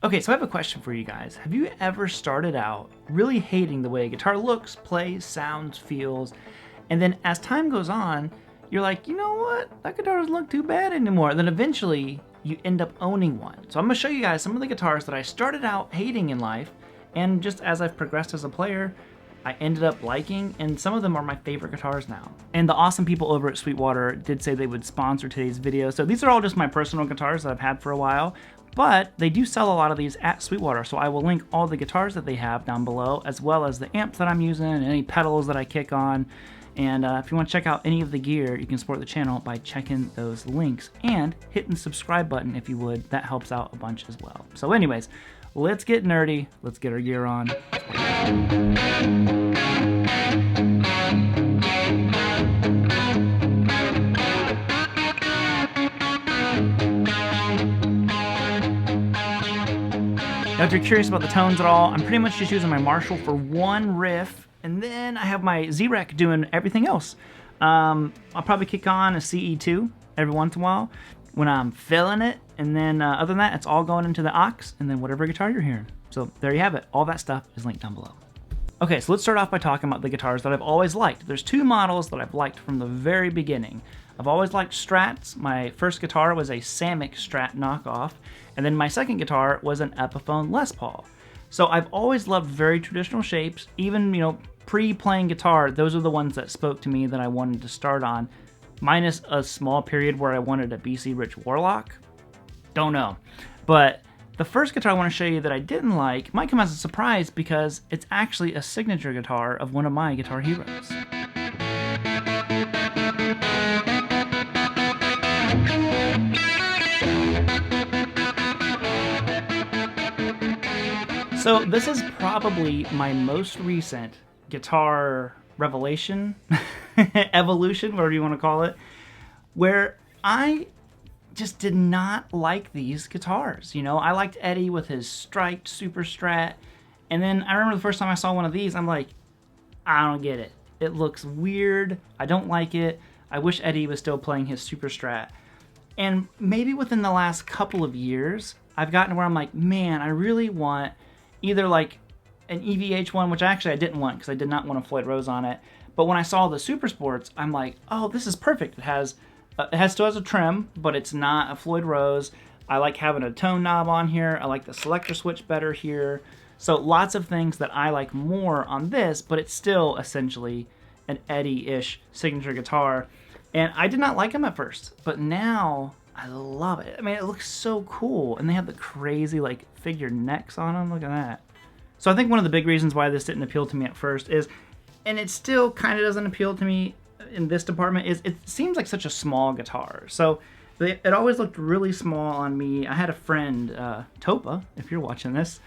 Okay, so I have a question for you guys. Have you ever started out really hating the way a guitar looks, plays, sounds, feels, and then as time goes on, you're like, you know what? That guitar doesn't look too bad anymore. And then eventually you end up owning one. So I'm gonna show you guys some of the guitars that I started out hating in life, and just as I've progressed as a player, I ended up liking, and some of them are my favorite guitars now. And the awesome people over at Sweetwater did say they would sponsor today's video. So these are all just my personal guitars that I've had for a while, but they do sell a lot of these at Sweetwater. So I will link all the guitars that they have down below, as well as the amps that I'm using and any pedals that I kick on. And if you want to check out any of the gear, you can support the channel by checking those links and hitting the subscribe button if you would. That helps out a bunch as well. So anyways, let's get nerdy. Let's get our gear on. Now, if you're curious about the tones at all, I'm pretty much just using my Marshall for one riff, and then I have my Z-Rec doing everything else. I'll probably kick on a CE2 every once in a while when I'm feeling it, and then other than that, it's all going into the aux, and then whatever guitar you're hearing. So there you have it. All that stuff is linked down below. Okay, so let's start off by talking about the guitars that I've always liked. There's two models that I've liked from the very beginning. I've always liked Strats. My first guitar was a Samick Strat knockoff, and then my second guitar was an Epiphone Les Paul. So I've always loved very traditional shapes. Even, pre-playing guitar, those are the ones that spoke to me that I wanted to start on, minus a small period where I wanted a BC Rich Warlock. Don't know. But the first guitar I want to show you that I didn't like might come as a surprise because it's actually a signature guitar of one of my guitar heroes. So this is probably my most recent guitar revelation, evolution, whatever you want to call it, where I just did not like these guitars. I liked Eddie with his striped Super Strat, and then I remember the first time I saw one of these, I'm like, I don't get it. It looks weird. I don't like it. I wish Eddie was still playing his Super Strat. And maybe within the last couple of years, I've gotten where I'm like, man, I really want either like an EVH one, which actually I didn't want because I did not want a Floyd Rose on it. But when I saw the Super Sports, I'm like, oh, this is perfect. It still has a trim, but it's not a Floyd Rose. I like having a tone knob on here. I like the selector switch better here. So lots of things that I like more on this, but it's still essentially an Eddie-ish signature guitar. And I did not like them at first, but now I love it. I mean, it looks so cool. And they have the crazy figure necks on them. Look at that. So I think one of the big reasons why this didn't appeal to me at first is, and it still kind of doesn't appeal to me in this department, is it seems like such a small guitar. So it always looked really small on me. I had a friend, Topa, if you're watching this,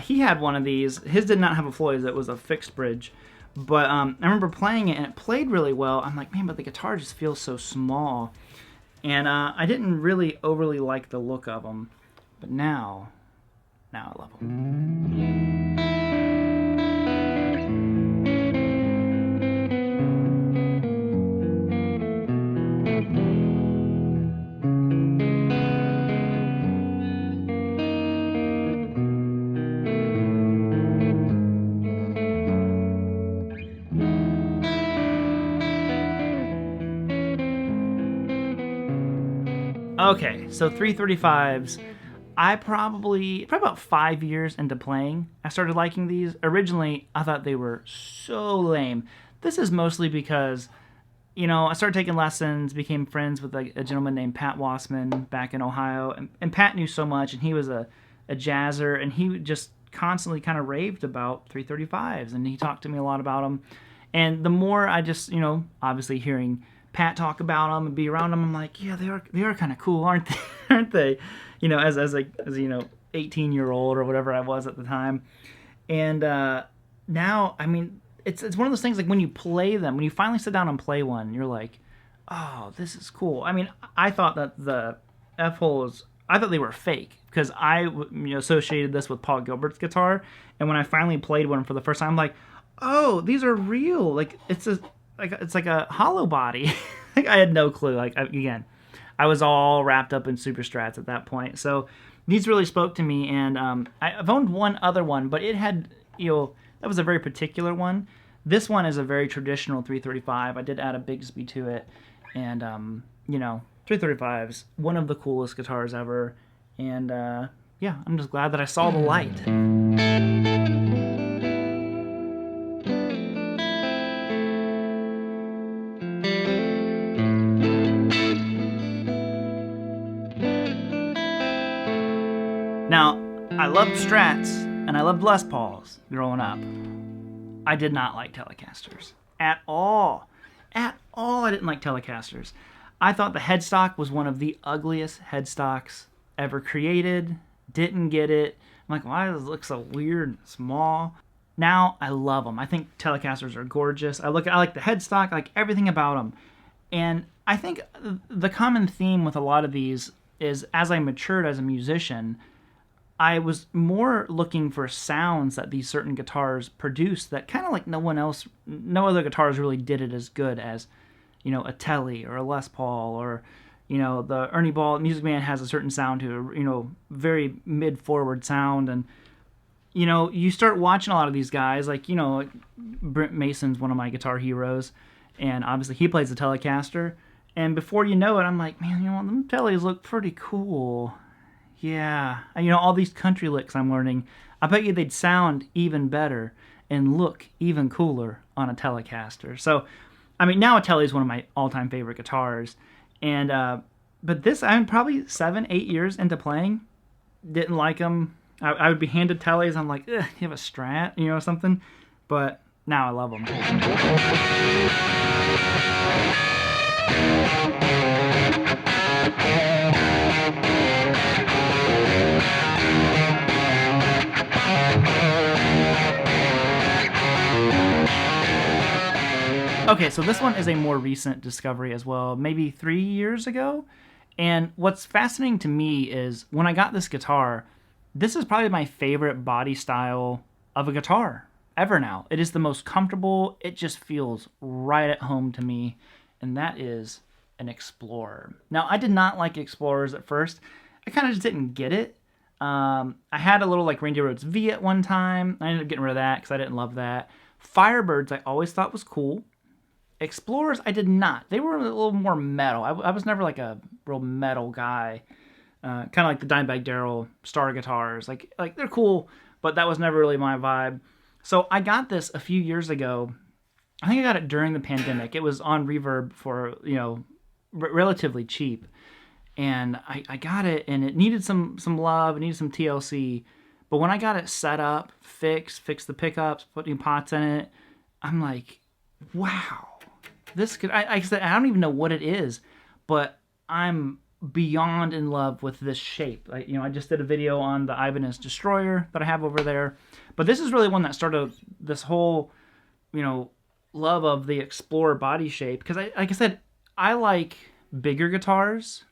he had one of these. His did not have a Floyd, it was a fixed bridge. But I remember playing it, and it played really well. I'm like, man, but the guitar just feels so small. And I didn't really overly like the look of them. But now I love them. Okay, so 335s. I probably about 5 years into playing, I started liking these. Originally, I thought they were so lame. This is mostly because, I started taking lessons, became friends with a gentleman named Pat Wassman back in Ohio, and Pat knew so much, and he was a jazzer, and he just constantly kind of raved about 335s, and he talked to me a lot about them. And the more I just, obviously hearing Pat talk about them and be around them, I'm like, yeah, they are kind of cool, aren't they? Aren't they? As 18-year-old or whatever I was at the time. And now, I mean, it's one of those things, like when you play them, when you finally sit down and play one, you're like, oh, this is cool. I mean, I thought that the F-holes, I thought they were fake because I associated this with Paul Gilbert's guitar. And when I finally played one for the first time, I'm like, oh, these are real. Like it's like a hollow body. Like I had no clue. Again, I was all wrapped up in Super Strats at that point. So these really spoke to me, and I've owned one other one, but it had, that was a very particular one. This one is a very traditional 335. I did add a Bigsby to it, and 335's one of the coolest guitars ever, and yeah, I'm just glad that I saw the light. Now, I loved Strats and I loved Les Pauls growing up. I did not like Telecasters at all. At all, I didn't like Telecasters. I thought the headstock was one of the ugliest headstocks ever created. Didn't get it. I'm like, why does it look so weird and small? Now I love them. I think Telecasters are gorgeous. I like the headstock. I like everything about them. And I think the common theme with a lot of these is, as I matured as a musician, I was more looking for sounds that these certain guitars produced that kind of like no other guitars really did it as good as, a Tele or a Les Paul, or, the Ernie Ball Music Man has a certain sound to it, very mid-forward sound. And, you start watching a lot of these guys, like Brent Mason's one of my guitar heroes, and obviously he plays the Telecaster. And before you know it, I'm like, man, them Teles look pretty cool. Yeah, all these country licks I'm learning, I bet you they'd sound even better and look even cooler on a Telecaster. So, now a Tele is one of my all-time favorite guitars, and but this, I'm probably 7-8 years into playing, didn't like them. I would be handed Teles, I'm like, you have a Strat, something, but now I love them. Okay, so this one is a more recent discovery as well, maybe 3 years ago. And what's fascinating to me is when I got this guitar, this is probably my favorite body style of a guitar ever now. It is the most comfortable. It just feels right at home to me. And that is an Explorer. Now, I did not like Explorers at first. I kind of just didn't get it. I had a little like Reindeer Roads V at one time. I ended up getting rid of that because I didn't love that. Firebirds I always thought was cool. Explorers, I did not. They were a little more metal. I was never like a real metal guy. Kind of like the Dimebag Darrell Star guitars. Like they're cool, but that was never really my vibe. So I got this a few years ago. I think I got it during the pandemic. It was on Reverb for, relatively cheap. And I got it, and it needed some love. It needed some TLC. But when I got it set up, fixed the pickups, put new pots in it, I'm like, wow. This could, I said, I don't even know what it is, but I'm beyond in love with this shape. I just did a video on the Ibanez Destroyer that I have over there, but this is really one that started this whole, love of the Explorer body shape. Because like I said, I like bigger guitars,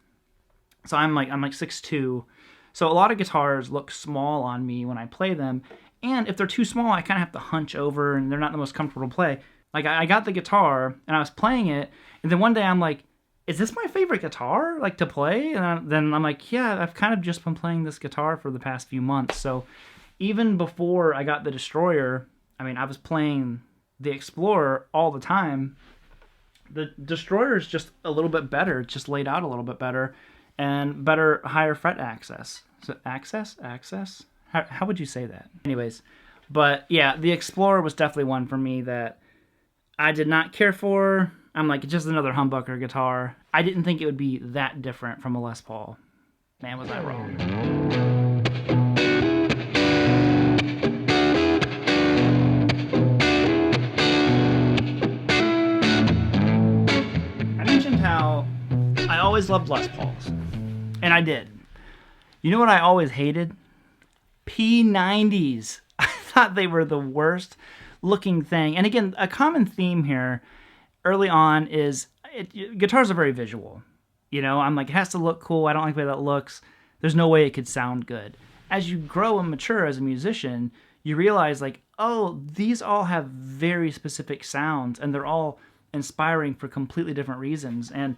so I'm like 6'2", so a lot of guitars look small on me when I play them, and if they're too small, I kind of have to hunch over, and they're not the most comfortable to play. Like, I got the guitar, and I was playing it, and then one day I'm like, is this my favorite guitar, to play? And then I'm like, yeah, I've kind of just been playing this guitar for the past few months. So even before I got the Destroyer, I was playing the Explorer all the time. The Destroyer is just a little bit better. It's just laid out a little bit better, and better higher fret access. So access? How would you say that? Anyways, but yeah, the Explorer was definitely one for me that I did not care for. I'm like, it's just another humbucker guitar. I didn't think it would be that different from a Les Paul. Man, was I wrong. I mentioned how I always loved Les Pauls. And I did. You know what I always hated? P90s. I thought they were the worst looking thing. And again, a common theme here early on is guitars are very visual. I'm like, it has to look cool. I don't like the way that looks. There's no way it could sound good. As you grow and mature as a musician, you realize like, oh, these all have very specific sounds, and they're all inspiring for completely different reasons. And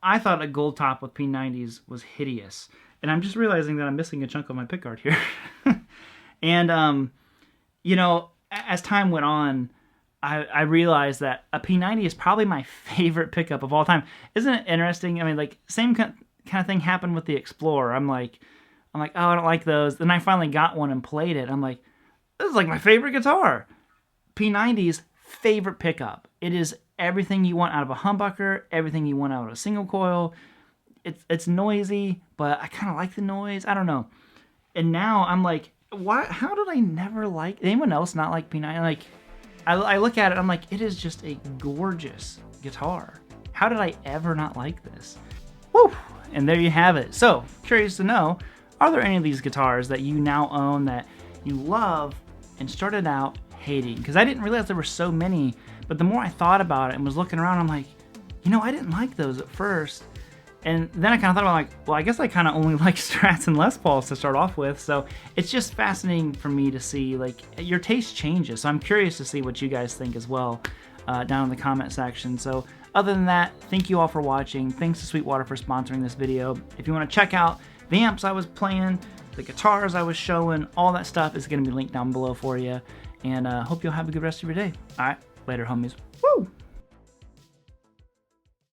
I thought a gold top with P90s was hideous. And I'm just realizing that I'm missing a chunk of my pickguard here. And, you know, as time went on, I realized that a P90 is probably my favorite pickup of all time. Isn't it interesting? I mean, like, same kind of thing happened with the Explorer. I'm like, oh, I don't like those. Then I finally got one and played it. I'm like, this is like my favorite guitar. P90's favorite pickup. It is everything you want out of a humbucker, everything you want out of a single coil. It's noisy, but I kind of like the noise. I don't know. And now I'm like, why? How did I never like? Anyone else not like P90? Like, I look at it, I'm like, it is just a gorgeous guitar. How did I ever not like this? Woo! And there you have it. So, curious to know, are there any of these guitars that you now own that you love and started out hating? Because I didn't realize there were so many, but the more I thought about it and was looking around, I'm like, you know, I didn't like those at first. And then I kind of thought about, like, well, I guess I kind of only like Strats and Les Pauls to start off with. So it's just fascinating for me to see, like, your taste changes. So I'm curious to see what you guys think as well down in the comment section. So other than that, thank you all for watching. Thanks to Sweetwater for sponsoring this video. If you want to check out the amps I was playing, the guitars I was showing, all that stuff is going to be linked down below for you. And hope you'll have a good rest of your day. All right, later, homies. Woo!